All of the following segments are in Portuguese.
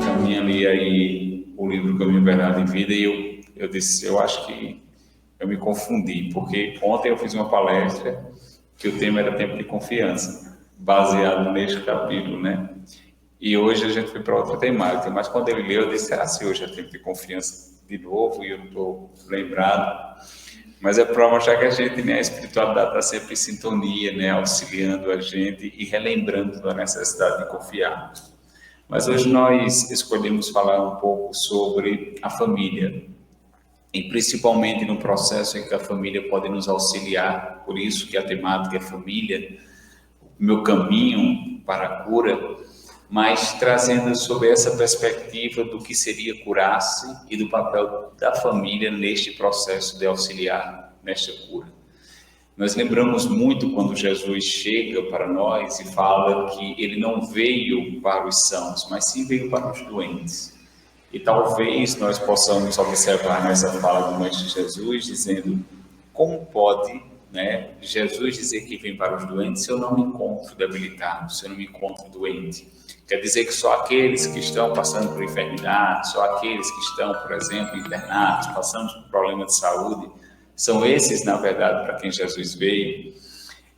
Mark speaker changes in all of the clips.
Speaker 1: Caminho ali aí o livro Caminho, Verdade e Vida e eu disse, eu acho que eu me confundi, porque ontem eu fiz uma palestra que o tema era tempo de confiança, baseado neste capítulo, né? E hoje a gente foi para outra temática, mas quando ele leu, eu disse, será se hoje é tempo de confiança de novo? E eu estou lembrado. Mas é para mostrar que a gente, né, a espiritualidade está sempre em sintonia, né, auxiliando a gente e relembrando da necessidade de confiar. Mas hoje nós escolhemos falar um pouco sobre a família, e principalmente no processo em que a família pode nos auxiliar. Por isso que a temática é família, o meu caminho para a cura, mas trazendo sobre essa perspectiva do que seria curar-se e do papel da família neste processo de auxiliar nesta cura. Nós lembramos muito quando Jesus chega para nós e fala que ele não veio para os sãos, mas sim veio para os doentes. E talvez nós possamos observar nessa fala do Mestre Jesus, dizendo, como pode, né, Jesus dizer que vem para os doentes se eu não me encontro debilitado, se eu não me encontro doente? Quer dizer que só aqueles que estão passando por enfermidade, só aqueles que estão, por exemplo, internados, passando por problema de saúde, são esses, na verdade, para quem Jesus veio.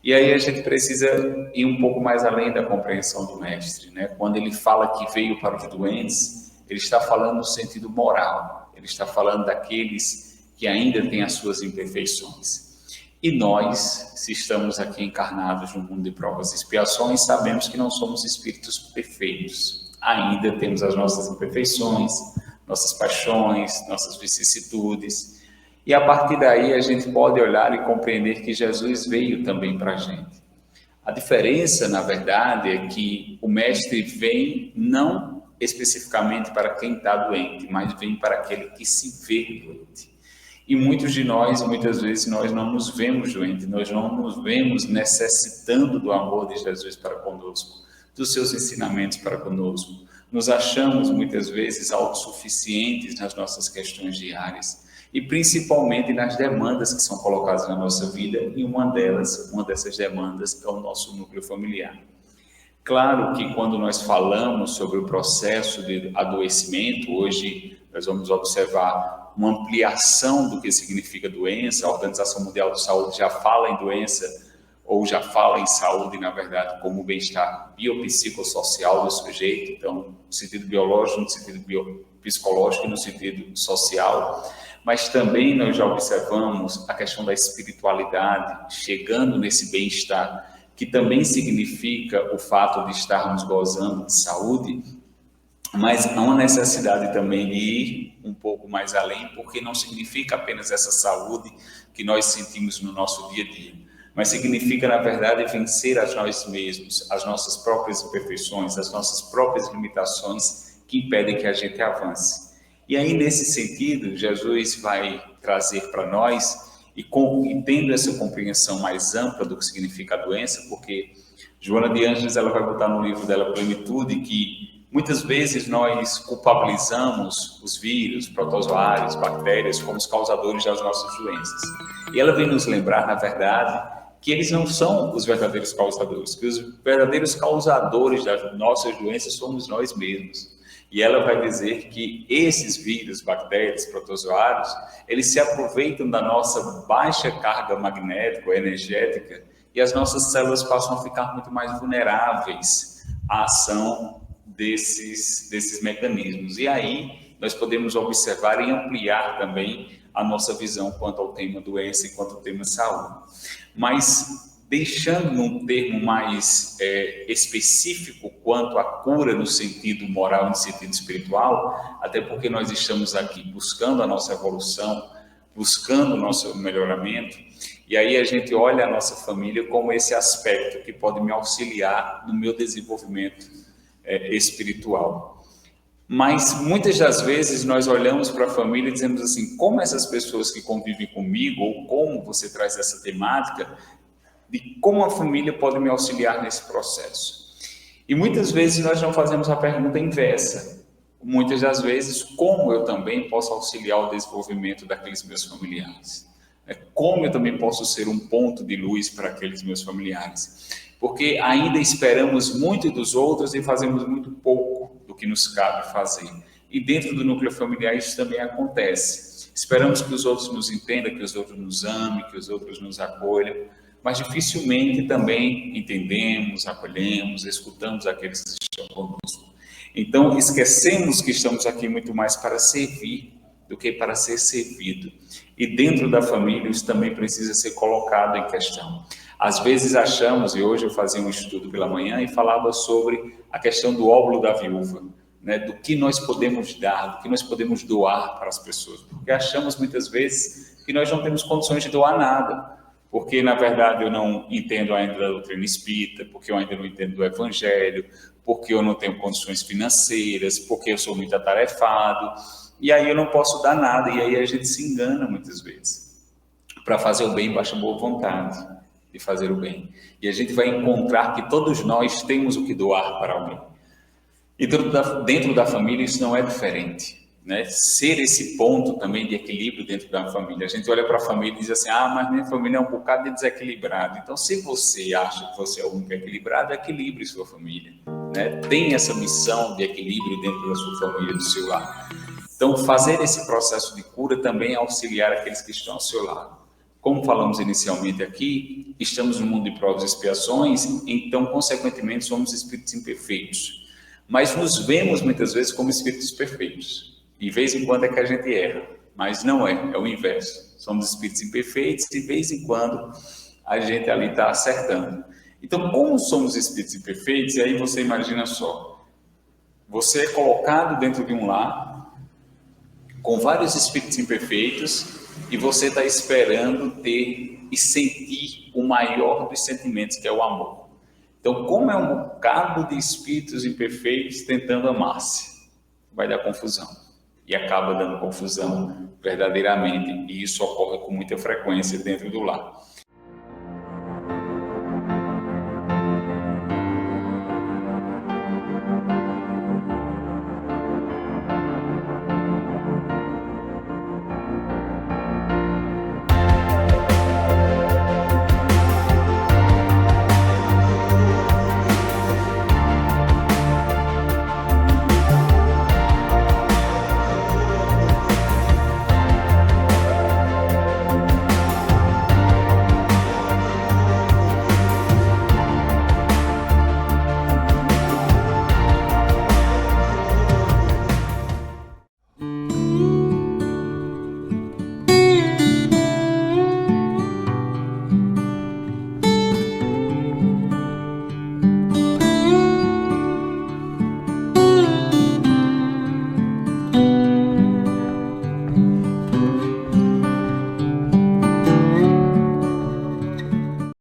Speaker 1: E aí a gente precisa ir um pouco mais além da compreensão do Mestre, né? Quando ele fala que veio para os doentes, ele está falando no sentido moral, ele está falando daqueles que ainda têm as suas imperfeições. E nós, se estamos aqui encarnados no mundo de provas e expiações, sabemos que não somos espíritos perfeitos. Ainda temos as nossas imperfeições, nossas paixões, nossas vicissitudes. E a partir daí a gente pode olhar e compreender que Jesus veio também para a gente. A diferença, na verdade, é que o Mestre vem não especificamente para quem está doente, mas vem para aquele que se vê doente. E muitas vezes, nós não nos vemos doentes, nós não nos vemos necessitando do amor de Jesus para conosco, dos seus ensinamentos para conosco. Nos achamos, muitas vezes, autossuficientes nas nossas questões diárias e principalmente nas demandas que são colocadas na nossa vida, e uma dessas demandas é o nosso núcleo familiar. Claro que quando nós falamos sobre o processo de adoecimento, hoje nós vamos observar uma ampliação do que significa doença. A Organização Mundial de Saúde já fala em doença, ou já fala em saúde, na verdade, como o bem-estar biopsicossocial do sujeito, então, no sentido biológico, no sentido psicológico e no sentido social. Mas também nós já observamos a questão da espiritualidade chegando nesse bem-estar, que também significa o fato de estarmos gozando de saúde, mas há uma necessidade também de ir um pouco mais além, porque não significa apenas essa saúde que nós sentimos no nosso dia a dia, mas significa, na verdade, vencer a nós mesmos, as nossas próprias imperfeições, as nossas próprias limitações que impedem que a gente avance. E aí, nesse sentido, Jesus vai trazer para nós, e tendo essa compreensão mais ampla do que significa a doença, porque Joana de Ângeles ela vai botar no livro dela Plenitude que muitas vezes nós culpabilizamos os vírus, protozoários, bactérias como os causadores das nossas doenças. E ela vem nos lembrar, na verdade, que eles não são os verdadeiros causadores, que os verdadeiros causadores das nossas doenças somos nós mesmos. E ela vai dizer que esses vírus, bactérias, protozoários, eles se aproveitam da nossa baixa carga magnética ou energética e as nossas células passam a ficar muito mais vulneráveis à ação desses mecanismos. E aí nós podemos observar e ampliar também a nossa visão quanto ao tema doença e quanto ao tema saúde. Mas deixando num termo mais específico quanto à cura no sentido moral e no sentido espiritual, até porque nós estamos aqui buscando a nossa evolução, buscando o nosso melhoramento, e aí a gente olha a nossa família como esse aspecto que pode me auxiliar no meu desenvolvimento espiritual. Mas muitas das vezes nós olhamos para a família e dizemos assim, como essas pessoas que convivem comigo, ou como você traz essa temática, de como a família pode me auxiliar nesse processo. E muitas vezes nós não fazemos a pergunta inversa. Muitas das vezes, como eu também posso auxiliar o desenvolvimento daqueles meus familiares? Como eu também posso ser um ponto de luz para aqueles meus familiares? Porque ainda esperamos muito dos outros e fazemos muito pouco do que nos cabe fazer. E dentro do núcleo familiar isso também acontece. Esperamos que os outros nos entendam, que os outros nos amem, que os outros nos acolham, mas dificilmente também entendemos, acolhemos, escutamos aqueles que estão conosco. Então, esquecemos que estamos aqui muito mais para servir do que para ser servido. E dentro da família isso também precisa ser colocado em questão. Às vezes achamos, e hoje eu fazia um estudo pela manhã e falava sobre a questão do óbolo da viúva, né, do que nós podemos dar, do que nós podemos doar para as pessoas, porque achamos muitas vezes que nós não temos condições de doar nada, porque na verdade eu não entendo ainda da doutrina espírita, porque eu ainda não entendo do evangelho, porque eu não tenho condições financeiras, porque eu sou muito atarefado, e aí eu não posso dar nada, e aí a gente se engana muitas vezes. Para fazer o bem basta boa vontade de fazer o bem, e a gente vai encontrar que todos nós temos o que doar para alguém. E dentro da família isso não é diferente, né? Ser esse ponto também de equilíbrio dentro da família. A gente olha para a família e diz assim, mas minha família é um bocado de desequilibrado. Então, se você acha que você é o único equilibrado, equilibre sua família, né? Tem essa missão de equilíbrio dentro da sua família, do seu lar. Então, fazer esse processo de cura também é auxiliar aqueles que estão ao seu lado. Como falamos inicialmente aqui, estamos no mundo de provas e expiações, então, consequentemente, somos espíritos imperfeitos. Mas nos vemos muitas vezes como espíritos perfeitos. De vez em quando é que a gente erra, mas não é o inverso. Somos espíritos imperfeitos e de vez em quando a gente ali está acertando. Então, como somos espíritos imperfeitos, e aí você imagina só, você é colocado dentro de um lar com vários espíritos imperfeitos e você está esperando ter e sentir o maior dos sentimentos, que é o amor. Então, como é um bocado de espíritos imperfeitos tentando amar-se, vai dar confusão. E acaba dando confusão verdadeiramente. E isso ocorre com muita frequência dentro do lar.